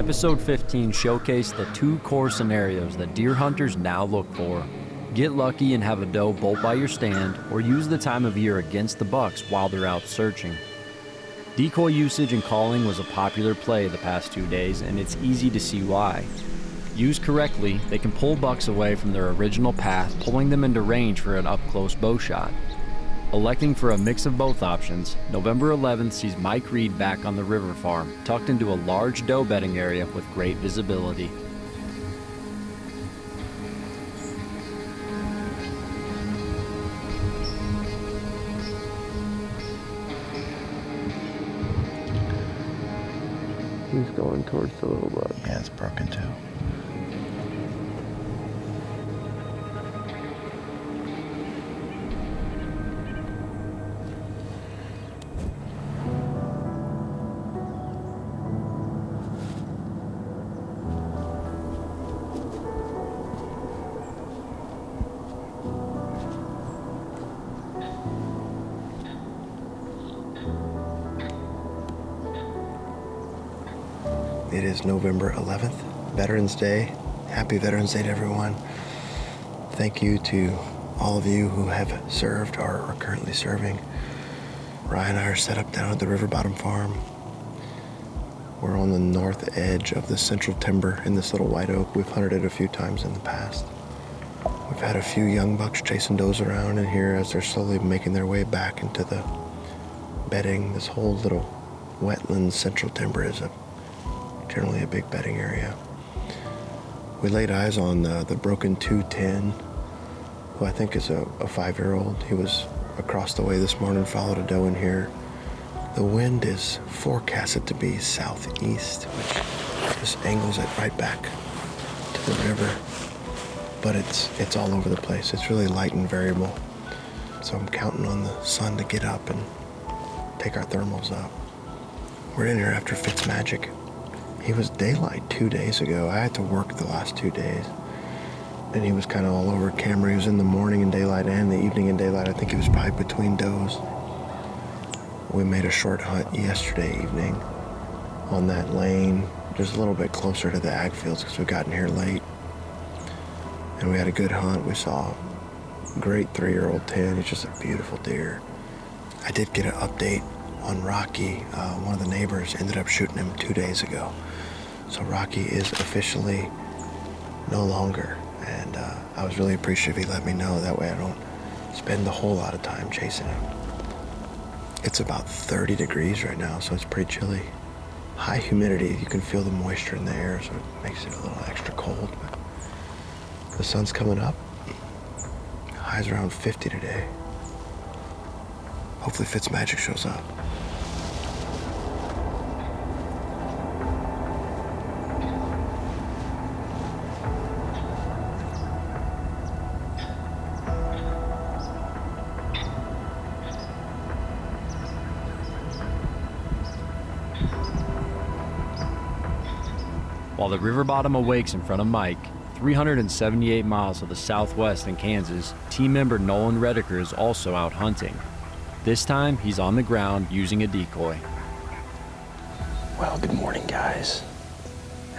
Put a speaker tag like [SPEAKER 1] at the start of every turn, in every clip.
[SPEAKER 1] Episode 15 showcased the 2 core scenarios that deer hunters now look for. Get lucky and have a doe bolt by your stand, or use the time of year against the bucks while they're out searching. Decoy usage and calling was a popular play the past 2 days, and it's easy to see why. Used correctly, they can pull bucks away from their original path, pulling them into range for an up-close bow shot. Electing for a mix of both options, November 11th sees Mike Reed back on the river farm, tucked into a large doe bedding area with great visibility.
[SPEAKER 2] He's going towards the little buck.
[SPEAKER 3] Yeah, it's broken too.
[SPEAKER 4] It is November 11th, Veterans Day. Happy Veterans Day to everyone. Thank you to all of you who have served or are currently serving. Ryan and I are set up down at the River Bottom Farm. We're on the north edge of the central timber in this little white oak. We've hunted it a few times in the past. We've had a few young bucks chasing does around in here as they're slowly making their way back into the bedding. This whole little wetland central timber is generally a big bedding area. We laid eyes on the broken 210, who I think is a 5-year-old. He was across the way this morning, followed a doe in here. The wind is forecasted to be southeast, which just angles it right back to the river. But it's all over the place. It's really light and variable. So I'm counting on the sun to get up and take our thermals up. We're in here after Fitzmagic. He was daylight 2 days ago. I had to work the last 2 days. And he was kind of all over camera. He was in the morning in daylight and the evening in daylight. I think he was probably between does. We made a short hunt yesterday evening on that lane, just a little bit closer to the ag fields because we got in here late. And we had a good hunt. We saw a great 3-year-old 10. He's just a beautiful deer. I did get an update on Rocky. One of the neighbors ended up shooting him 2 days ago. So Rocky is officially no longer. And I was really appreciative he let me know. That way I don't spend a whole lot of time chasing him. It's about 30 degrees right now, so it's pretty chilly. High humidity, you can feel the moisture in the air, so it makes it a little extra cold. But the sun's coming up. Highs around 50 today. Hopefully Fitzmagic shows up.
[SPEAKER 1] While the river bottom awakes in front of Mike, 378 miles to the southwest in Kansas, team member Nolan Redeker is also out hunting. This time, he's on the ground using a decoy.
[SPEAKER 2] Well, good morning, guys.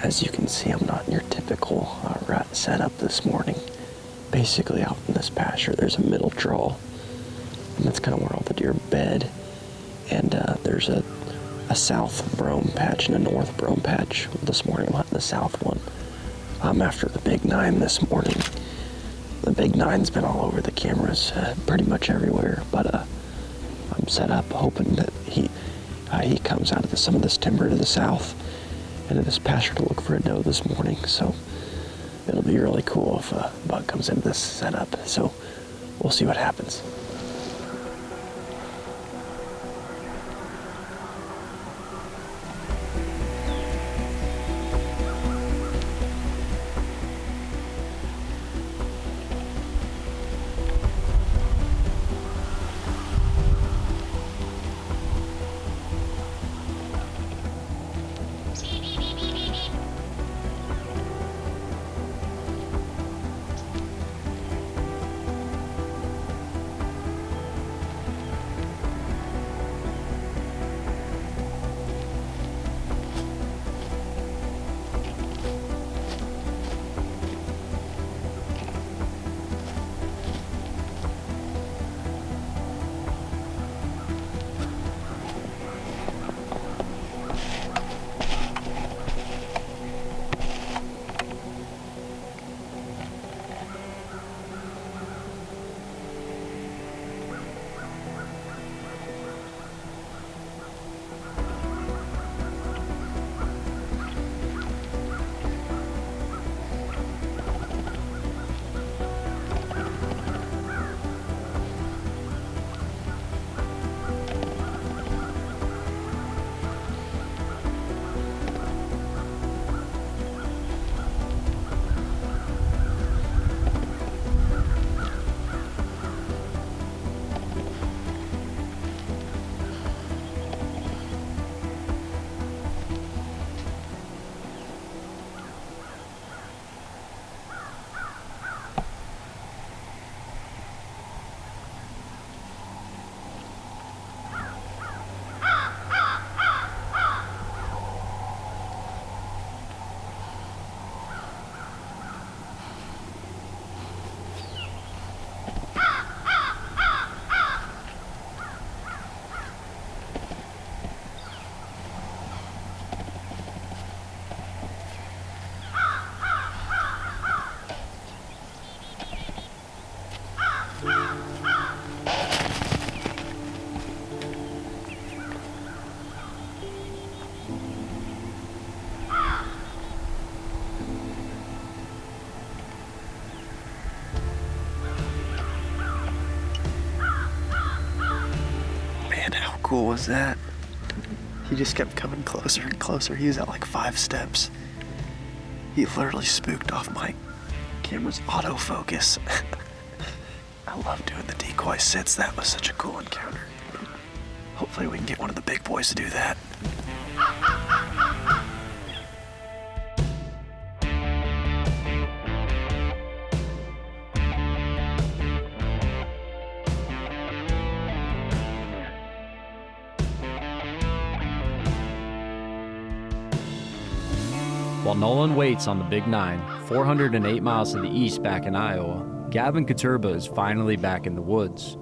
[SPEAKER 2] As you can see, I'm not in your typical rut setup this morning. Basically, out in this pasture, there's a middle draw, and that's kind of where all the deer bed. And there's a south brome patch and a north brome patch. This morning, I'm hunting the south one. I'm after the big 9 this morning. The big 9's been all over the cameras, pretty much everywhere, but I'm set up hoping that he comes out of some of this timber to the south into this pasture to look for a doe this morning. So it'll be really cool if a buck comes into this setup. So we'll see what happens.
[SPEAKER 4] cool was that? He just kept coming closer and closer. He was at like 5 steps. He literally spooked off my camera's autofocus. I love doing the decoy sits. That was such a cool encounter. Hopefully we can get one of the big boys to do that.
[SPEAKER 1] While Nolan waits on the Big 9, 408 miles to the east back in Iowa, Gavin Koterba is finally back in the woods.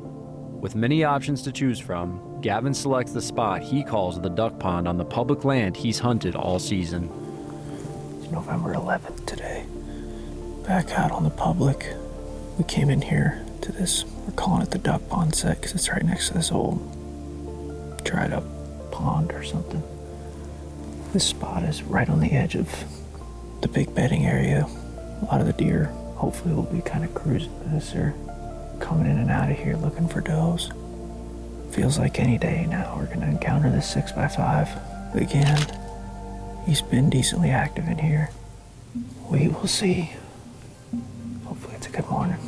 [SPEAKER 1] With many options to choose from, Gavin selects the spot he calls the duck pond on the public land he's hunted all season.
[SPEAKER 4] It's November 11th today. Back out on the public. We came in here to this, we're calling it the duck pond set because it's right next to this old dried up pond or something. This spot is right on the edge of the big bedding area. A lot of the deer hopefully will be kind of cruising this or coming in and out of here looking for does. Feels like any day now we're gonna encounter this 6x5 again. He's been decently active in here. We will see. Hopefully it's a good morning.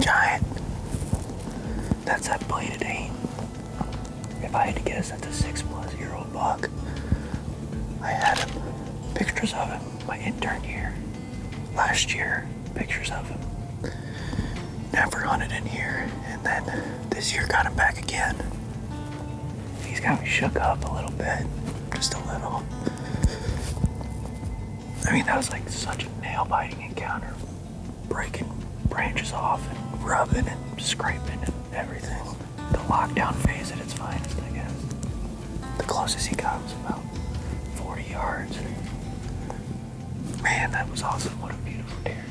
[SPEAKER 4] Giant. That's that bladed aim. If I had to guess, that's a 6+ year-old buck. I had him, pictures of him my intern year. Last year, pictures of him. Never hunted in here, and then this year got him back again. He's got me shook up a little bit, just a little. I mean, that was like such a nail-biting encounter. Breaking branches off and rubbing and scraping and everything. The lockdown phase at its finest, I guess. The closest he got was about
[SPEAKER 2] 3 yards. Man, that was awesome. What a beautiful deer.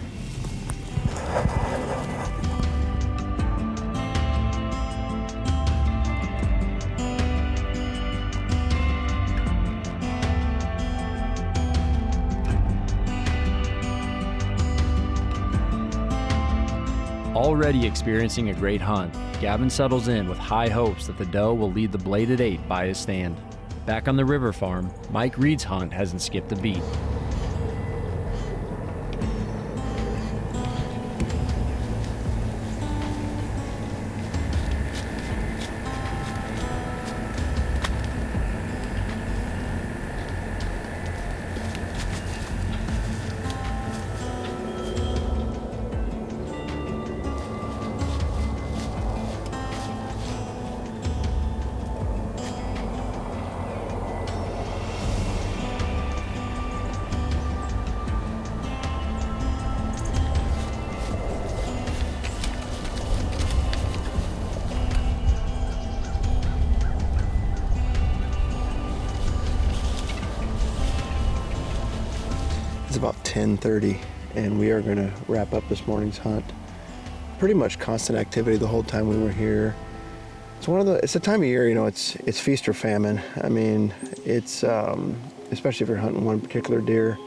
[SPEAKER 1] Already experiencing a great hunt, Gavin settles in with high hopes that the doe will lead the bladed 8 by his stand. Back on the river farm, Mike Reed's hunt hasn't skipped a beat.
[SPEAKER 4] It's about 10:30 and we are gonna wrap up this morning's hunt. Pretty much constant activity the whole time we were here. It's the time of year, you know, it's feast or famine. I mean, it's, especially if you're hunting one particular deer,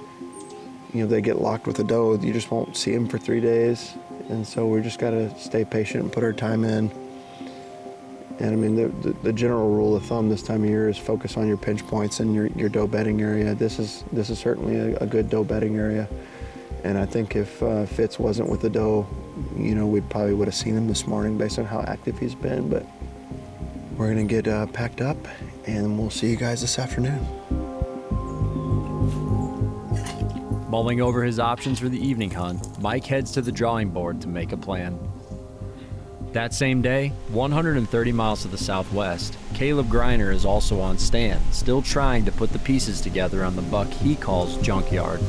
[SPEAKER 4] you know, they get locked with a doe, you just won't see them for 3 days. And so we just gotta stay patient and put our time in. And I mean, the general rule of thumb this time of year is focus on your pinch points and your doe bedding area. This is certainly a good doe bedding area. And I think if Fitz wasn't with the doe, you know, we probably would have seen him this morning based on how active he's been. But we're gonna get packed up and we'll see you guys this afternoon.
[SPEAKER 1] Mulling over his options for the evening hunt, Mike heads to the drawing board to make a plan. That same day, 130 miles to the southwest, Caleb Greiner is also on stand, still trying to put the pieces together on the buck he calls Junkyard.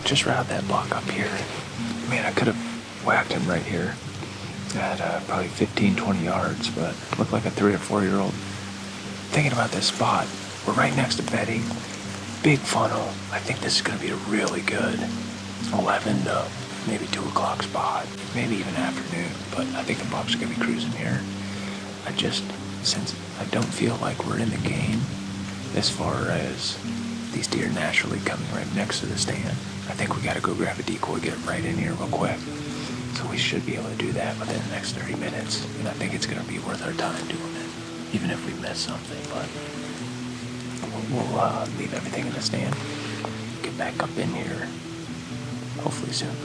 [SPEAKER 2] Just routed that block up here. Man, I could have whacked him right here at probably 15, 20 yards, but it looked like a 3 or 4 year old. Thinking about this spot, we're right next to bedding, big funnel. I think this is going to be a really good 11 to maybe 2 o'clock spot, maybe even afternoon, but I think the bucks are going to be cruising here. Since I don't feel like we're in the game as far as these deer naturally coming right next to the stand, I think we gotta go grab a decoy, get it right in here real quick. So we should be able to do that within the next 30 minutes. And I think it's gonna be worth our time doing it, even if we miss something. But we'll leave everything in the stand, get back up in here, hopefully soon.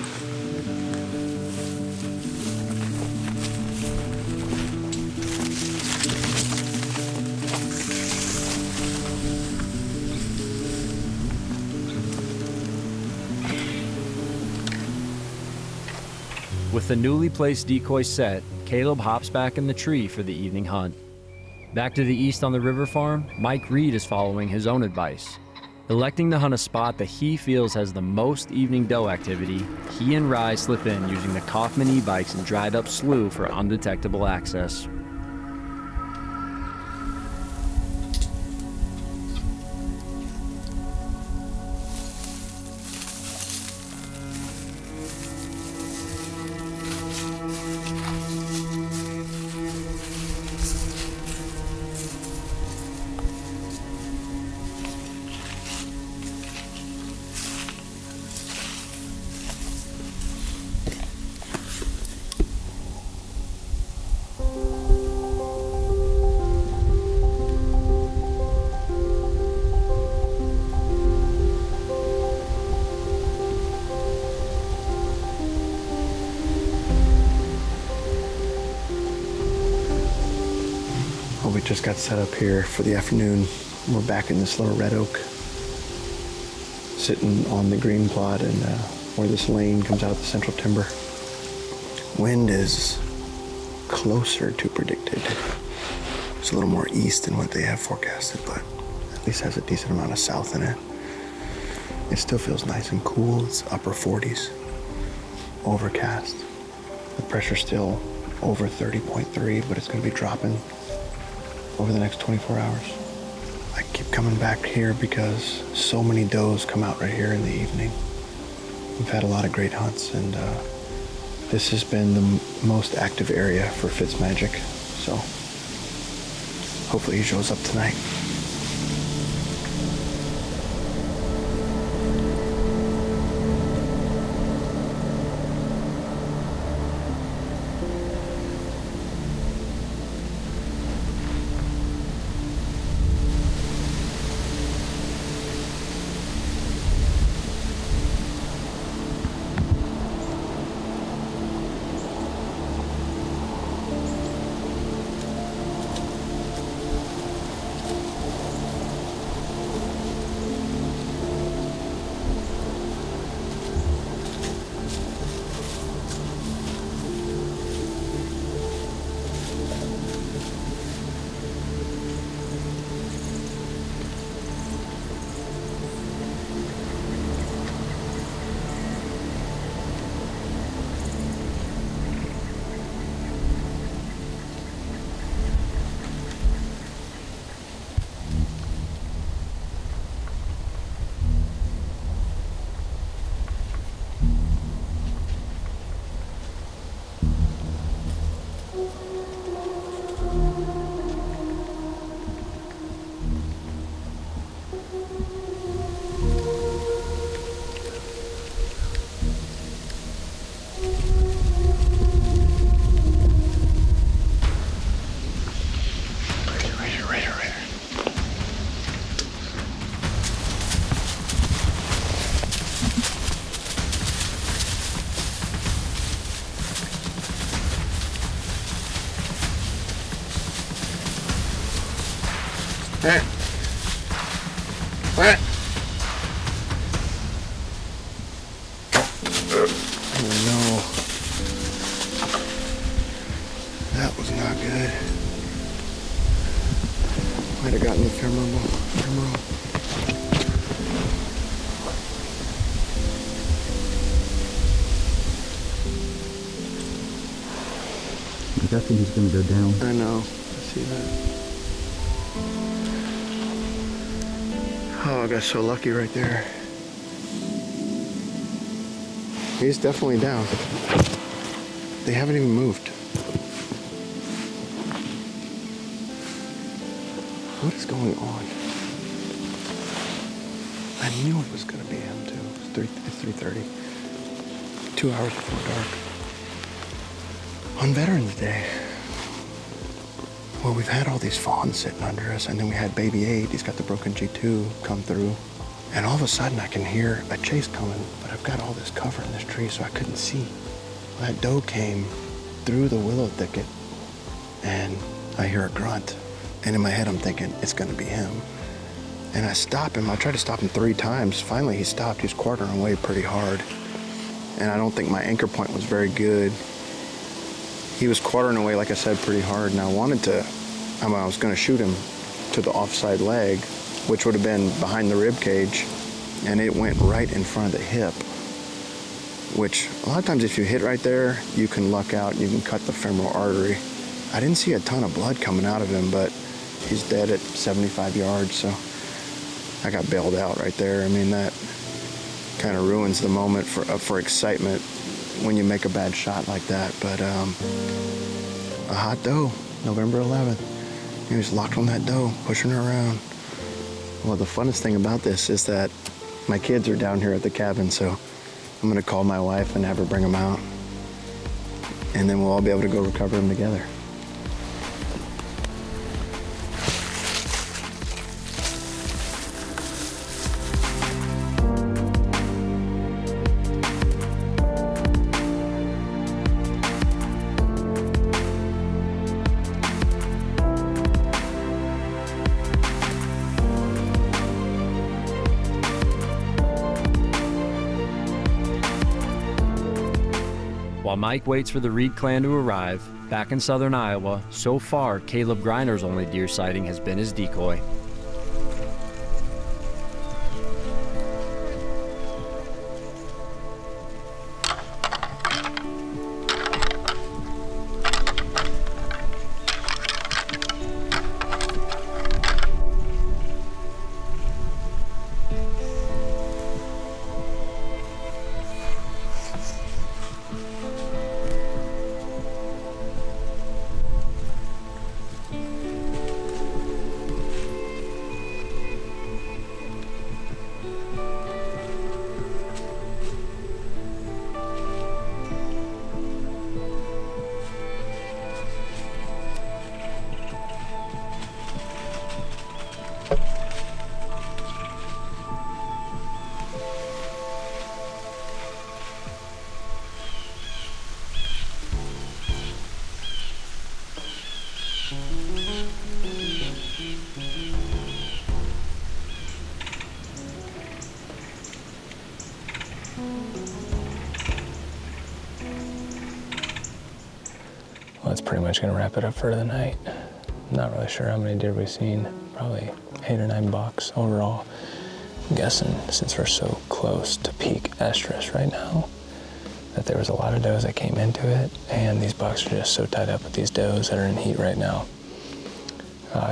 [SPEAKER 1] With the newly placed decoy set, Caleb hops back in the tree for the evening hunt. Back to the east on the river farm, Mike Reed is following his own advice. Electing to hunt a spot that he feels has the most evening doe activity, he and Rye slip in using the Kaufman e-bikes and dried up slough for undetectable access.
[SPEAKER 4] just got set up here for the afternoon. We're back in this little red oak, sitting on the green plot and where this lane comes out of the central timber. Wind is closer to predicted. It's a little more east than what they have forecasted, but at least has a decent amount of south in it. It still feels nice and cool. It's upper 40s, overcast. The pressure's still over 30.3, but it's going to be dropping over the next 24 hours. I keep coming back here because so many does come out right here in the evening. We've had a lot of great hunts, and this has been the most active area for Fitzmagic, so hopefully he shows up tonight. Oh no. That was not good. Might have gotten the femoral.
[SPEAKER 3] I'm guessing he's going to go down.
[SPEAKER 4] I know. I see that. Oh, I got so lucky right there. He's definitely down. They haven't even moved. What is going on? I knew it was going to be him too. It's 3:30. 2 hours before dark. On Veterans Day. Well, we've had all these fawns sitting under us, and then we had baby 8. He's got the broken G2 come through. And all of a sudden I can hear a chase coming, but I've got all this cover in this tree, so I couldn't see. That doe came through the willow thicket, and I hear a grunt. And in my head I'm thinking, it's gonna be him. And I stop him. I tried to stop him 3 times. Finally he stopped. He was quartering away pretty hard. And I don't think my anchor point was very good. He was quartering away, like I said, pretty hard, and I was gonna shoot him to the offside leg, which would have been behind the rib cage, and it went right in front of the hip, which a lot of times if you hit right there, you can luck out, you can cut the femoral artery. I didn't see a ton of blood coming out of him, but he's dead at 75 yards, so I got bailed out right there. I mean, that kind of ruins the moment for excitement when you make a bad shot like that. But a hot doe, November 11th. He was locked on that doe, pushing her around. Well, the funnest thing about this is that my kids are down here at the cabin, so I'm gonna call my wife and have her bring them out. And then we'll all be able to go recover them together.
[SPEAKER 1] While Mike waits for the Reed clan to arrive, back in southern Iowa, so far Caleb Griner's only deer sighting has been his decoy.
[SPEAKER 5] Well, that's pretty much gonna wrap it up for the night. Not really sure how many deer we've seen. Probably 8 or 9 bucks overall. I'm guessing since we're so close to peak estrus right now, that there was a lot of does that came into it, and these bucks are just so tied up with these does that are in heat right now.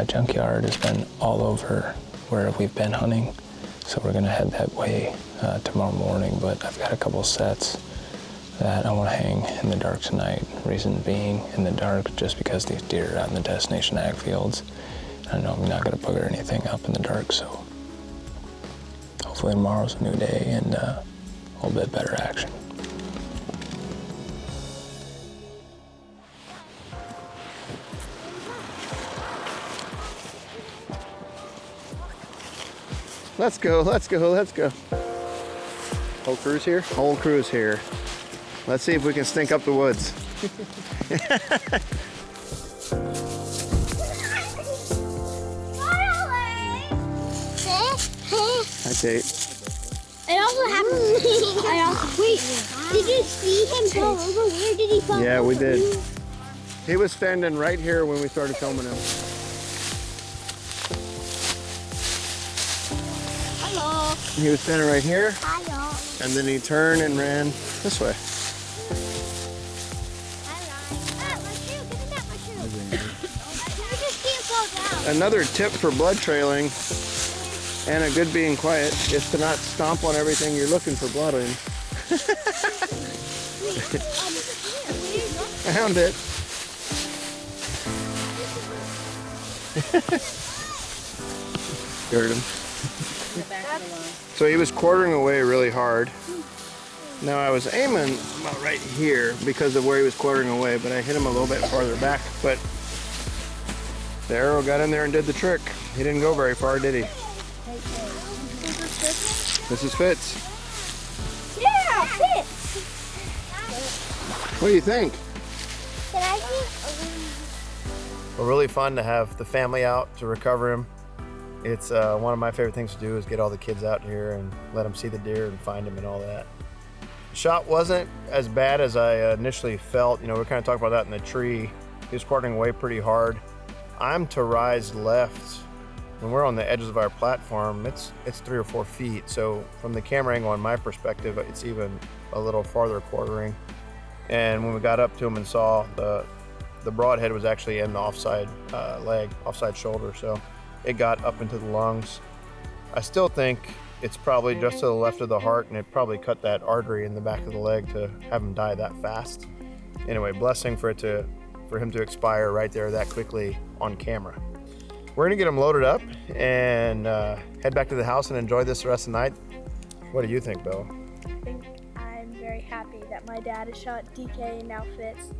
[SPEAKER 5] Junkyard has been all over where we've been hunting, so we're gonna head that way tomorrow morning, but I've got a couple sets that I want to hang in the dark tonight. Reason being in the dark, just because these deer are out in the destination ag fields. I know I'm not going to bugger anything up in the dark, so hopefully tomorrow's a new day and a little bit better action.
[SPEAKER 4] Let's go, let's go, let's go. Whole crew's here? Whole crew's here. Let's see if we can stink up the woods. Hi, Tate.
[SPEAKER 6] It also happened to me. Wait, did you see him go over? Where did he fall?
[SPEAKER 4] Yeah, we did. He was standing right here when we started filming him.
[SPEAKER 6] Hello.
[SPEAKER 4] He was standing right here,
[SPEAKER 6] Hello.
[SPEAKER 4] and then he turned and ran this way. Another tip for blood trailing and a good being quiet is to not stomp on everything you're looking for blood in. Found it. Scared him. So he was quartering away really hard. Now I was aiming about right here because of where he was quartering away, but I hit him a little bit farther back. But the arrow got in there and did the trick. He didn't go very far, did he? This is Fitz.
[SPEAKER 6] Yeah, Fitz.
[SPEAKER 4] What do you think?
[SPEAKER 6] Can I see?
[SPEAKER 4] Well, really fun to have the family out to recover him. It's one of my favorite things to do is get all the kids out here and let them see the deer and find them and all that. The shot wasn't as bad as I initially felt. You know, we kind of talked about that in the tree. He was quartering away pretty hard. I'm to rise left. When we're on the edges of our platform, it's 3 or 4 feet. So from the camera angle, on my perspective, it's even a little farther quartering. And when we got up to him and saw the broadhead was actually in the offside leg, offside shoulder. So it got up into the lungs. I still think it's probably just to the left of the heart, and it probably cut that artery in the back of the leg to have him die that fast. Anyway, blessing for him to expire right there that quickly on camera. We're gonna get him loaded up and head back to the house and enjoy this the rest of the night. What do you think, Bill?
[SPEAKER 7] I'm very happy that my dad has shot DK and now Fitz.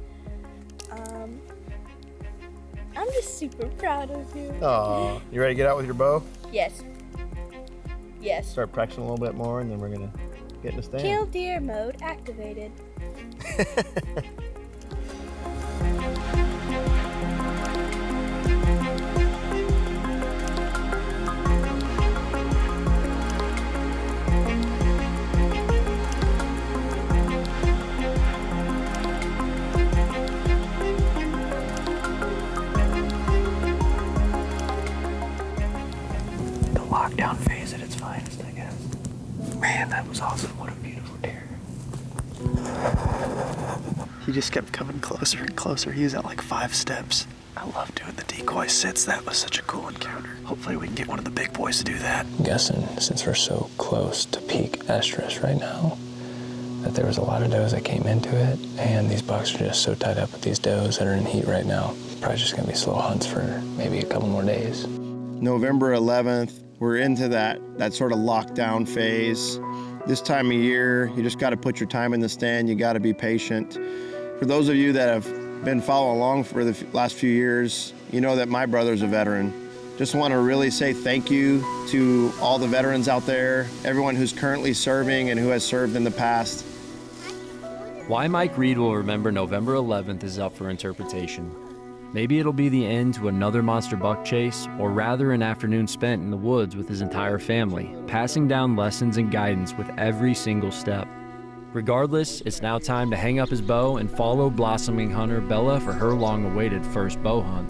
[SPEAKER 7] I'm just super proud of you.
[SPEAKER 4] Aw, you ready to get out with your bow?
[SPEAKER 7] Yes. Yes.
[SPEAKER 4] Start practicing a little bit more, and then we're gonna get in the stand.
[SPEAKER 7] Kill deer mode activated.
[SPEAKER 4] He just kept coming closer and closer. He was at like 5 steps. I love doing the decoy sits. That was such a cool encounter. Hopefully we can get one of the big boys to do that.
[SPEAKER 5] I'm guessing, since we're so close to peak estrus right now, that there was a lot of does that came into it, and these bucks are just so tied up with these does that are in heat right now. Probably just gonna be slow hunts for maybe a couple more days.
[SPEAKER 8] November 11th, we're into that sort of lockdown phase. This time of year, you just gotta put your time in the stand, you gotta be patient. For those of you that have been following along for the last few years, you know that my brother's a veteran. Just want to really say thank you to all the veterans out there, everyone who's currently serving and who has served in the past.
[SPEAKER 1] Why Mike Reed will remember November 11th is up for interpretation. Maybe it'll be the end to another monster buck chase, or rather an afternoon spent in the woods with his entire family, passing down lessons and guidance with every single step. Regardless, it's now time to hang up his bow and follow blossoming hunter Bella for her long-awaited first bow hunt.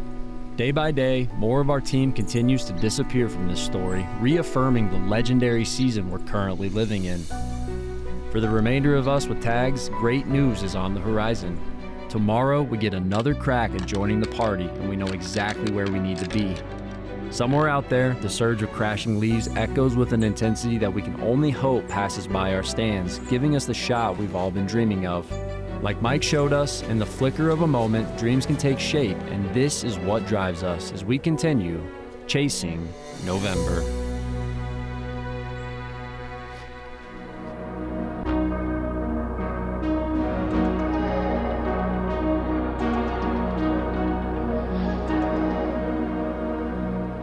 [SPEAKER 1] Day by day, more of our team continues to disappear from this story, reaffirming the legendary season we're currently living in. For the remainder of us with tags, great news is on the horizon. Tomorrow, we get another crack at joining the party, and we know exactly where we need to be. Somewhere out there, the surge of crashing leaves echoes with an intensity that we can only hope passes by our stands, giving us the shot we've all been dreaming of. Like Mike showed us, in the flicker of a moment, dreams can take shape, and this is what drives us as we continue chasing November.